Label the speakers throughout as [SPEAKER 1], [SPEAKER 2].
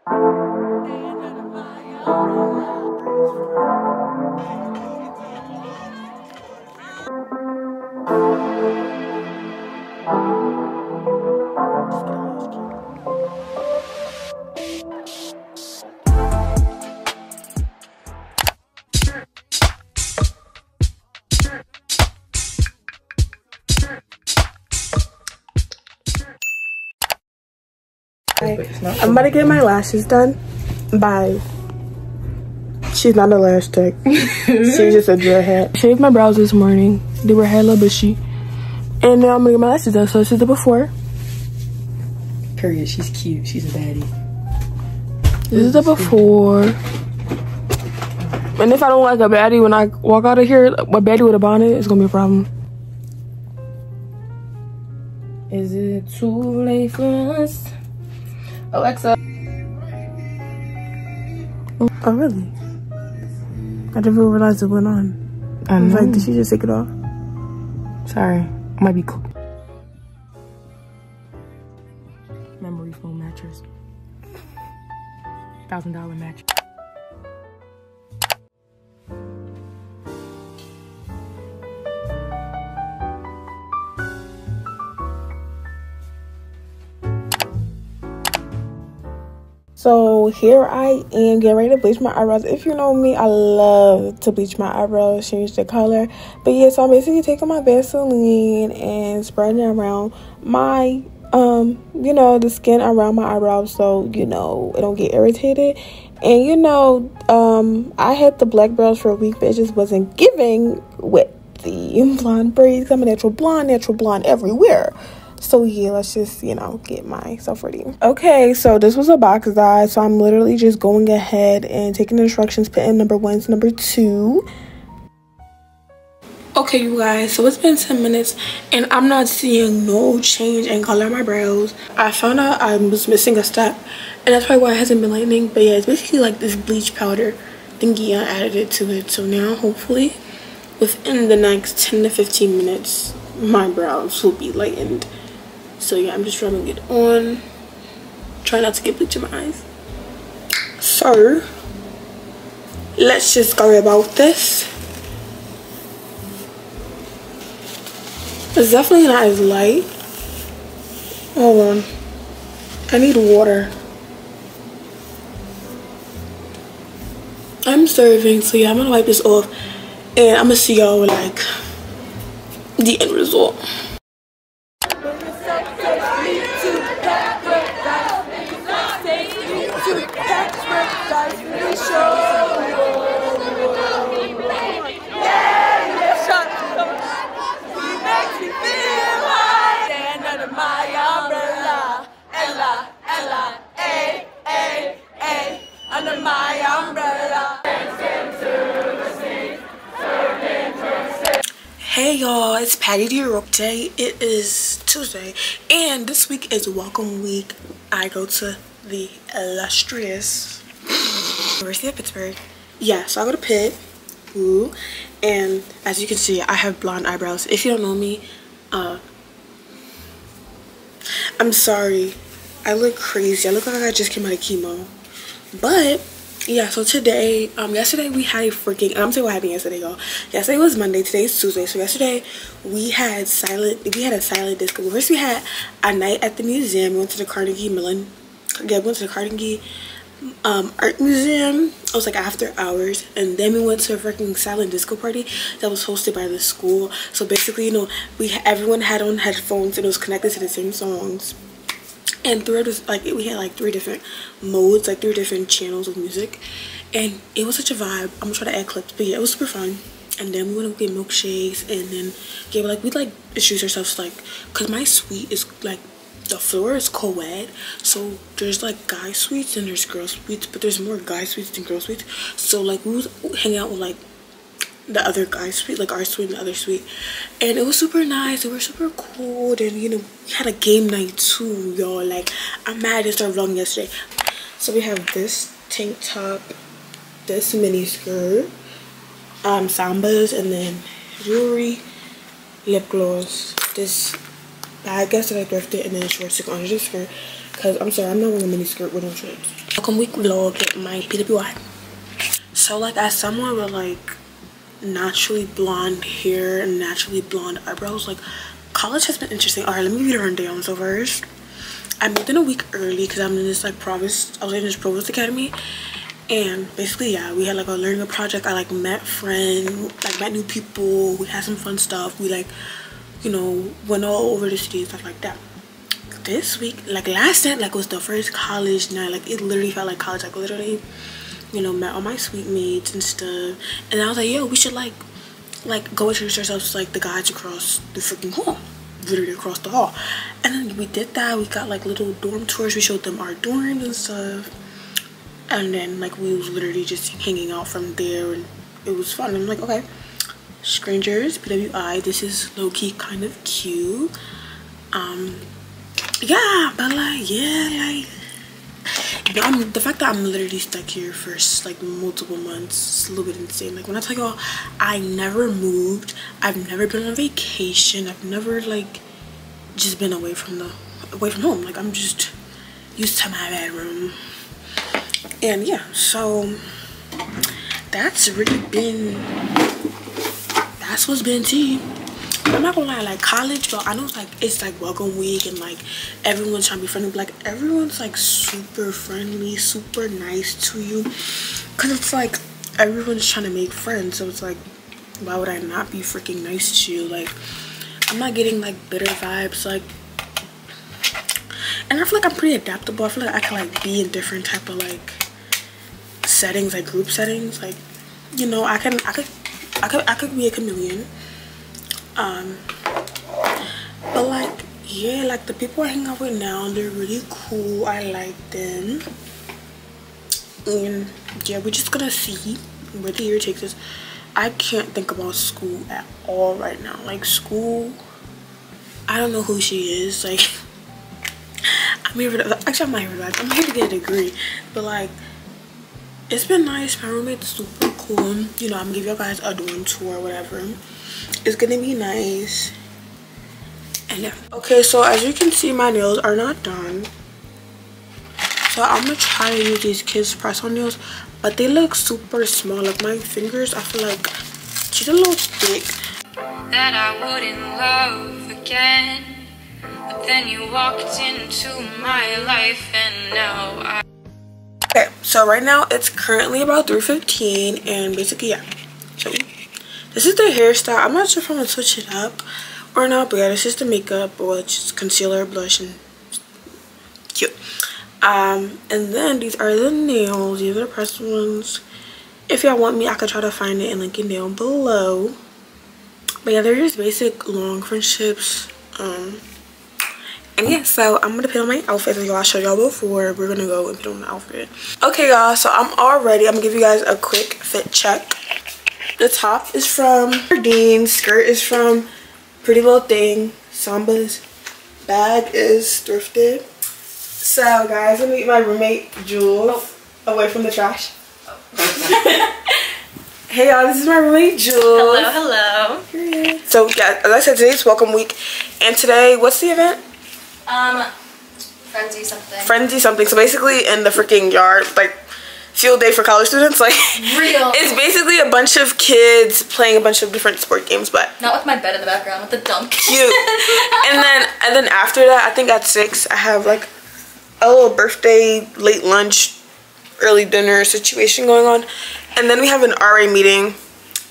[SPEAKER 1] I'm about to get my lashes done by, she's not a lash tech. She's just a dreadhead. Shaved my brows this morning. They were hella bushy. And now I'm gonna get my lashes done. So this is the before.
[SPEAKER 2] Period. She's cute. She's a baddie.
[SPEAKER 1] This is the before. And if I don't like a baddie when I walk out of here, a baddie with a bonnet, it's gonna be a problem.
[SPEAKER 2] Is it too late for us? Alexa.
[SPEAKER 1] Oh, really? I never realized it went on. I was like, did she just take it off?
[SPEAKER 2] Sorry. I might be cool. Memory foam mattress. $1,000 mattress.
[SPEAKER 1] So here I am getting ready to bleach my eyebrows. If you know me, I love to bleach my eyebrows, change the color. But yeah, so I'm basically taking my Vaseline and spreading it around my, you know, the skin around my eyebrows so, you know, it don't get irritated. And, you know, I had the black brows for a week, but it just wasn't giving with the blonde braids. I'm a natural blonde everywhere. So yeah, let's just, you know, get myself ready. Okay, so this was a box dye. So I'm literally just going ahead and taking the instructions, putting number 1 to number 2. Okay, you guys, so it's been 10 minutes and I'm not seeing no change in color of my brows. I found out I was missing a step and that's probably why it hasn't been lightening. But yeah, it's basically like this bleach powder thingy. I added it to it. So now hopefully within the next 10 to 15 minutes, my brows will be lightened. So yeah, I'm just rubbing it on. Try not to get bleach in my eyes. So let's just go about this. It's definitely not as light. Hold on. I need water. I'm serving, so yeah, I'm gonna wipe this off and I'm gonna see y'all like the end result. Hey y'all, it's Patty Day. It is Tuesday and this week is Welcome Week. I go to the illustrious University of Pittsburgh. Yeah, so I go to Pitt. Ooh. And as you can see, I have blonde eyebrows. If you don't know me, I'm sorry. I look crazy. I look like I just came out of chemo. But yeah, so today, yesterday we had a freaking, I'm gonna tell you what happened yesterday, y'all. Yesterday was Monday, today's Tuesday. So yesterday we had a silent disco. First we had a night at the museum. We went to the Carnegie Mellon. Yeah, we went to the Carnegie art museum. It was like after hours, and then we went to a freaking silent disco party that was hosted by the school. So basically, you know, everyone had on headphones and it was connected to the same songs. And throughout this, like, we had like 3 different modes, like 3 different channels of music, and it was such a vibe. I'm gonna try to add clips, but yeah, it was super fun. And then we went to get milkshakes, and then yeah, like we like introduced ourselves, like, cause my suite is like, the floor is co-ed, so there's like guy suites and there's girl suites, but there's more guy suites than girl suites. So like we was hanging out with like the other guy suite, like our suite and the other suite, and it was super nice. They were super cool, and you know, we had a game night too, y'all. Like, I'm mad I didn't start vlogging yesterday. So we have this tank top, this mini skirt, sambas, and then jewelry, lip gloss, this bag, I guess that I thrifted, and then shorts to go under the skirt. because I'm sorry, I'm not wearing a mini skirt with no shorts. Welcome week vlog at my PWI. So like, as someone with like naturally blonde hair and naturally blonde eyebrows, like college has been interesting. All right, let me read her rundown. So first, I moved in a week early because I'm in this like I was in this Provost Academy, and basically yeah, we had like a learning project. I like met friends, like met new people, we had some fun stuff, we like, you know, went all over the city and stuff like that. This week, like last night, like was the first college night. Like it literally felt like college. Like literally, you know, met all my sweet mates and stuff, and I was like, yo, we should like go introduce ourselves to like the guys across the freaking hall, literally across the hall. And then we did that. We got like little dorm tours, we showed them our dorms and stuff, and then like we was literally just hanging out from there, and it was fun. I'm like, okay, strangers, PWI, this is low-key kind of cute. Yeah, but like, yeah, like, you know, the fact that I'm literally stuck here for like multiple months is a little bit insane. Like when I tell y'all, I never moved, I've never been on vacation, I've never like just been away from home. Like I'm just used to my bedroom. And yeah, so that's what's been tea. I'm not gonna lie, like college, but I know it's like welcome week and like everyone's trying to be friendly, but like everyone's like super friendly, super nice to you, because it's like everyone's trying to make friends. So it's like, why would I not be freaking nice to you? Like I'm not getting like bitter vibes, like, and I feel like I'm pretty adaptable. I feel like I can like be in different type of like settings, like group settings, like, you know, I could be a chameleon. But like, yeah, like the people I hang out with now, they're really cool. I like them, and yeah, we're just gonna see where the year takes us. I can't think about school at all right now. Like school, I don't know who she is. Like I'm here for actually, I'm not here for that. I'm here to get a degree, but like it's been nice. My roommate's super cool. You know, I'm gonna give you guys a dorm tour or whatever. It's gonna be nice. And yeah, okay, so as you can see, my nails are not done, so I'm gonna try to use these Kids press on nails, but they look super small. Like my fingers, I feel like she's a little thick. That I wouldn't love again, but then you walked into my life and now okay, so right now it's currently about 3:15, and basically yeah, show you. This is the hairstyle. I'm not sure if I'm gonna switch it up or not, but yeah, this is the makeup, or just concealer, blush, and cute. And then these are the nails. These are the pressed ones. If y'all want me, I could try to find it and link it down below. But yeah, they're just basic long friendships. And yeah, so I'm gonna put on my outfit. Like I showed y'all before, we're gonna go and put on the outfit. Okay, y'all, so I'm all ready. I'm gonna give you guys a quick fit check. The top is from Dean, skirt is from Pretty Little Thing, Samba's bag is thrifted. So guys, let me meet my roommate Jules, away from the trash. Hey y'all, this is my roommate Jules.
[SPEAKER 3] Hello, hello.
[SPEAKER 1] So yeah, as I said, today's welcome week, and today, what's the event?
[SPEAKER 3] Frenzy something.
[SPEAKER 1] Frenzy something. So basically in the freaking yard, like field day for college students, like
[SPEAKER 3] real.
[SPEAKER 1] It's basically a bunch of kids playing a bunch of different sport games, but
[SPEAKER 3] not with my bed in the background, with the dunk.
[SPEAKER 1] Cute. and then after that, I think at 6 I have like a little birthday, late lunch, early dinner situation going on, and then we have an RA meeting,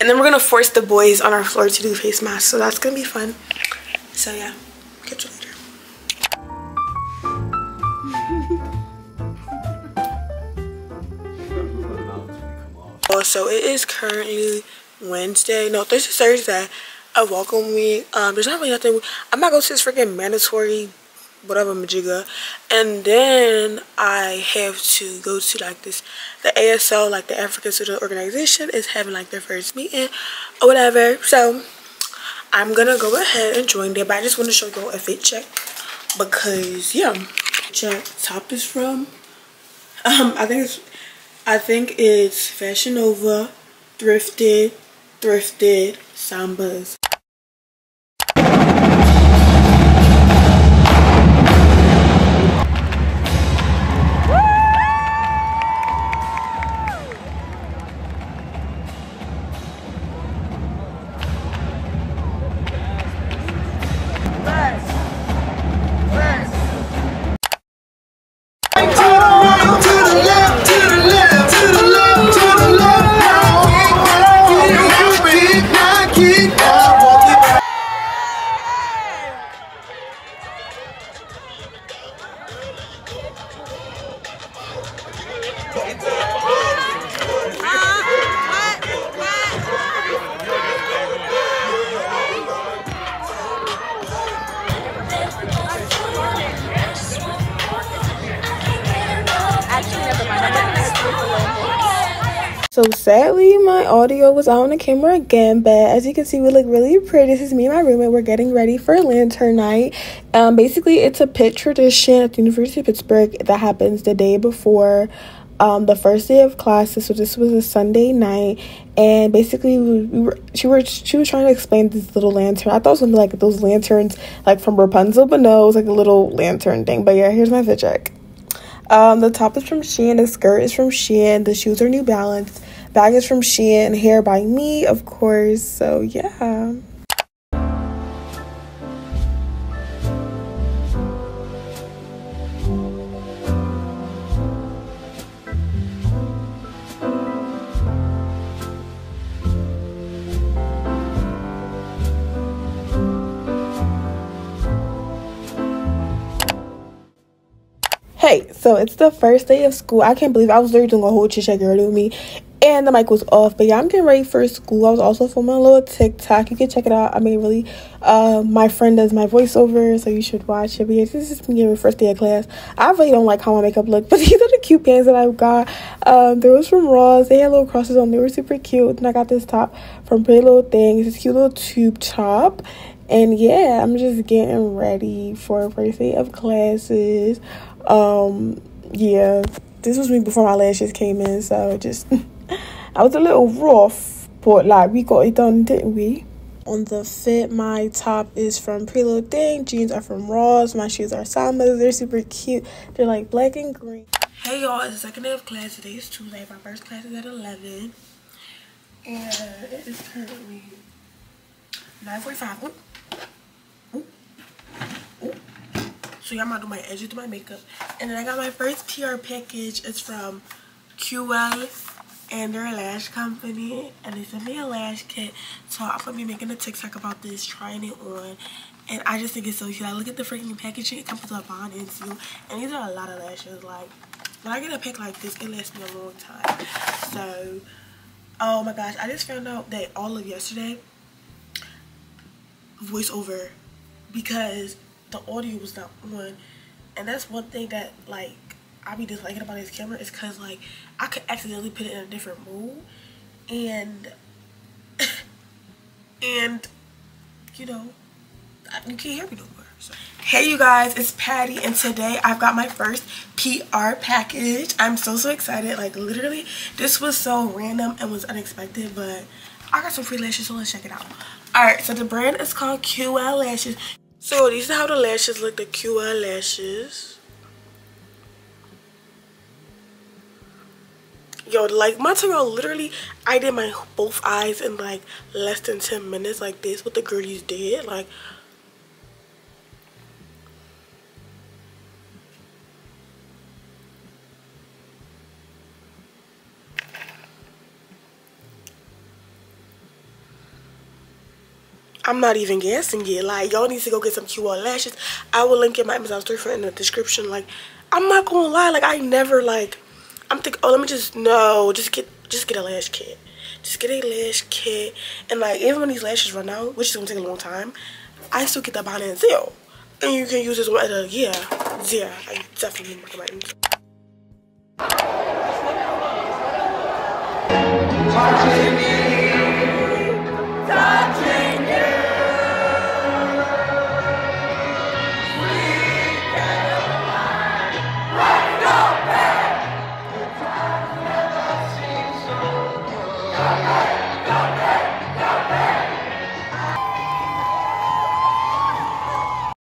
[SPEAKER 1] and then we're gonna force the boys on our floor to do face masks, so that's gonna be fun. So yeah, catch you later. So it is currently Wednesday, no, this is Thursday of welcome week. There's not really nothing. I'm not going to this freaking mandatory whatever majiga, and then I have to go to like this, the ASL, like the African Student Organization is having like their first meeting or whatever, so I'm gonna go ahead and join them. But I just want to show you a fit check because yeah, check. Top is from I think it's Fashion Nova, thrifted, Sambas. So sadly, my audio was out on the camera again, but as you can see, we look really pretty. This is me and my roommate. We're getting ready for lantern night. Basically, it's a Pitt tradition at the University of Pittsburgh that happens the day before the first day of classes. So this was a Sunday night, and basically she was trying to explain this little lantern. I thought it was gonna be like those lanterns like from Rapunzel, but no, it was like a little lantern thing. But yeah, here's my fit check. The top is from Shein, the skirt is from Shein, the shoes are New Balance, bag is from Shein, hair by me, of course. So yeah. Hey, so it's the first day of school. I can't believe I was literally doing a whole chit-chat girl with me, and the mic was off. But yeah, I'm getting ready for school. I was also filming a little TikTok. You can check it out. I mean, really, my friend does my voiceover, so you should watch it. But yeah, this is me getting my first day of class. I really don't like how my makeup look, but these are the cute pants that I got. They was from Ross. They had little crosses on. They were super cute. And I got this top from Pretty Little Thing. It's this cute little tube top. And yeah, I'm just getting ready for first day of classes. Yeah, this was me before my lashes came in, so just I was a little rough, but like we got it done, didn't we? On the fit, my top is from Pretty Little Thing, jeans are from Ross, my shoes are Sambas. They're super cute. They're like black and green. Hey y'all, it's the second day of class. Today is Tuesday. My first class is at 11, and it is currently 9:45. So yeah, I'm gonna do my edges to my makeup. And then I got my first PR package. It's from QL and they're a lash company. And they sent me a lash kit. So I'm gonna be making a TikTok about this, trying it on. And I just think it's so cute. I look at the freaking packaging. It comes with a bond and seal. And these are a lot of lashes. Like, when I get a pack like this, it lasts me a long time. So, oh my gosh. I just found out that all of yesterday, voiceover, because the audio was not on. And that's one thing that like I be disliking about this camera, is because like I could accidentally put it in a different mood and and you know, you can't hear me no more. So hey you guys, it's Patty, and today I've got my first PR package. I'm so excited. Like literally this was so random and was unexpected, but I got some free lashes, so let's check it out. Alright, so the brand is called QL Lashes. So these are how the lashes look, the QL lashes. Yo, like my tutorial, literally, I did my both eyes in like less than 10 minutes. Like this, what the girlies did. Like, I'm not even guessing it. Like, y'all need to go get some QR lashes. I will link in my Amazon storefront in the description. Like, I'm not gonna lie. Like, I never like. I'm thinking, oh, let me just get a lash kit. Just get a lash kit, and like even when these lashes run out, which is gonna take a long time, I still get the bond and seal, and you can use this one at a yeah. I definitely recommend.
[SPEAKER 4] Watching me.